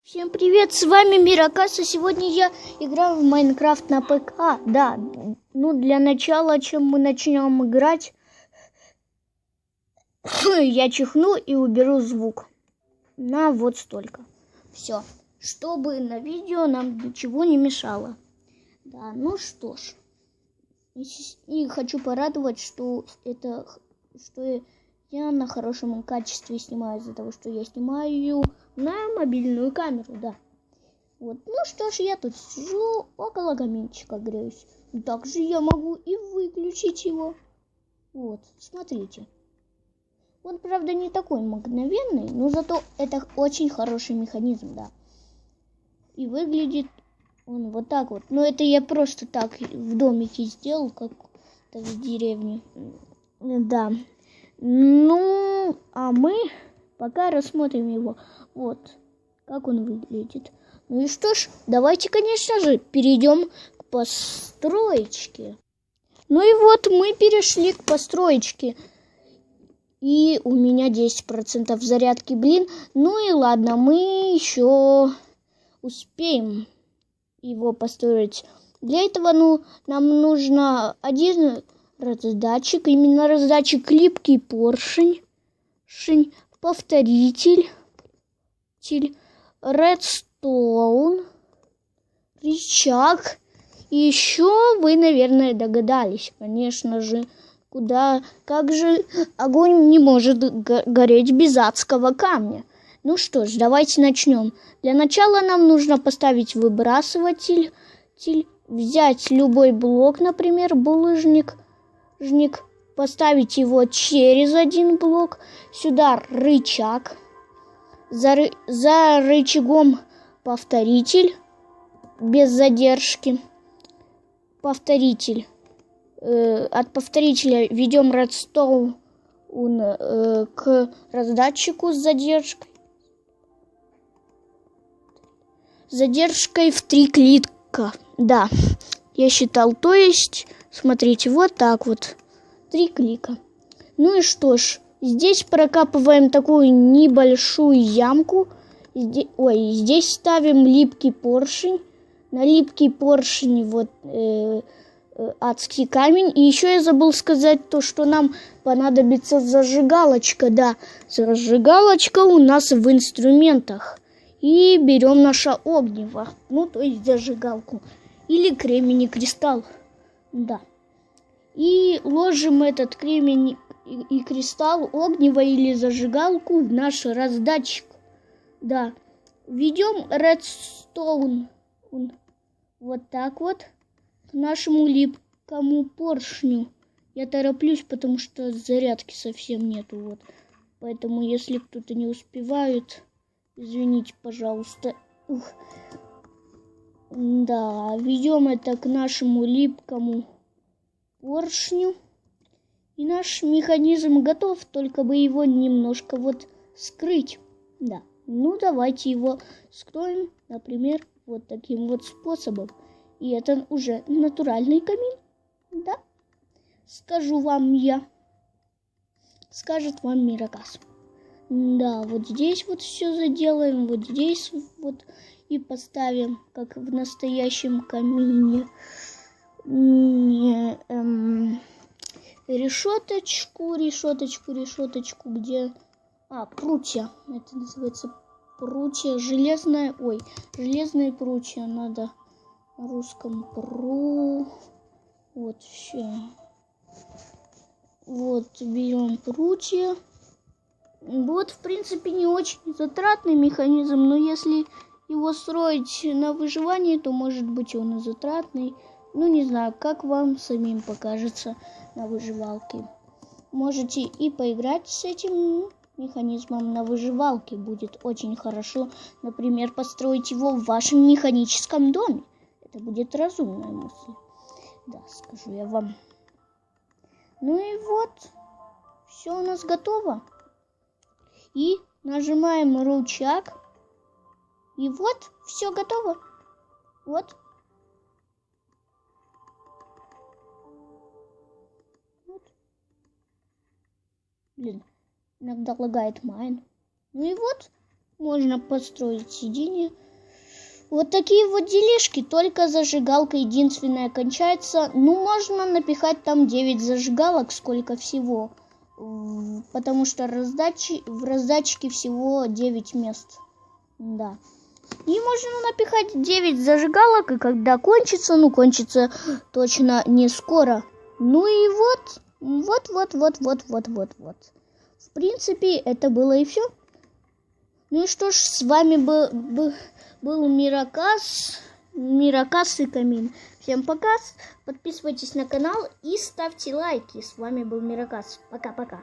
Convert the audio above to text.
Всем привет, с вами Миракас, и сегодня я играю в Майнкрафт на ПК. Да, для начала, чем мы начнем играть, я чихну и уберу звук. На вот столько. Все, чтобы на видео нам ничего не мешало. Да, ну что ж. И хочу порадовать, что я на хорошем качестве снимаю, из-за того, что я снимаю на мобильную камеру, да. Вот, ну что ж, я тут сижу, около каминчика греюсь. Также я могу и выключить его. Вот, смотрите. Он, правда, не такой мгновенный, но зато это очень хороший механизм, да. И выглядит он вот так вот. Но это я просто так в домике сделал, как-то в деревне. Да. Ну, а мы пока рассмотрим его. Вот, как он выглядит. Ну и что ж, давайте, конечно же, перейдем к построечке. Ну и вот мы перешли к построечке. И у меня 10% зарядки, блин. Ну и ладно, мы еще успеем его построить. Для этого, нам нужно один раздатчик, именно раздатчик липкий поршень, повторитель, редстоун, рычаг. И еще вы, наверное, догадались, конечно же, как же огонь не может гореть без адского камня. Ну что ж, давайте начнем. Для начала нам нужно поставить выбрасыватель, взять любой блок, например, булыжник, поставить его через один блок, сюда рычаг, за рычагом повторитель без задержки, повторитель. От повторителя ведем редстоун к раздатчику с задержкой в 3 клика. Да, я считал, то есть, смотрите, вот так вот, 3 клика. Ну и что ж, здесь прокапываем такую небольшую ямку. Здесь ставим липкий поршень. На липкий поршень вот адский камень. И еще я забыл сказать то, что нам понадобится зажигалочка. Да, зажигалочка у нас в инструментах. И берем наше огниво, то есть зажигалку. Или кремний кристалл. Да. И ложим этот кремень и кристалл, огниво или зажигалку в наш раздатчик. Да. Введем редстоун вот так вот к нашему липкому поршню. Я тороплюсь, потому что зарядки совсем нету. Вот. Поэтому, если кто-то не успевает, извините, пожалуйста. Да, введем это к нашему липкому поршню. И наш механизм готов, только бы его немножко скрыть. Да, давайте его скроем, например, вот таким вот способом. И это уже натуральный камин. Да, скажу вам я. Скажет вам Миракас. Да, вот здесь вот все заделаем, вот здесь вот и поставим, как в настоящем камине, решеточку, где... прутья. Это называется прутья. Железные прутья надо на русском Вот все. Вот, берем прутья. Вот, в принципе, не очень затратный механизм, но если его строить на выживании, то, может быть, он и затратный. Не знаю, как вам самим покажется на выживалке. Можете и поиграть с этим механизмом на выживалке. Будет очень хорошо, например, построить его в вашем механическом доме. Это будет разумная мысль. Да, скажу я вам. Ну и вот, все у нас готово. И нажимаем рычаг. И вот, все готово. Вот. Блин, иногда лагает майн. Ну и вот, Можно построить сиденье. Вот такие вот делишки, только зажигалка единственная кончается. Ну, можно напихать там 9 зажигалок, сколько всего. Потому что в раздатчике всего 9 мест. Да. И можно напихать 9 зажигалок, и когда кончится, ну, кончится точно не скоро. Ну и вот. В принципе, это было и все. Ну и что ж, с вами был Миракас и Камин. Всем пока, подписывайтесь на канал и ставьте лайки. С вами был Миракас. Пока-пока.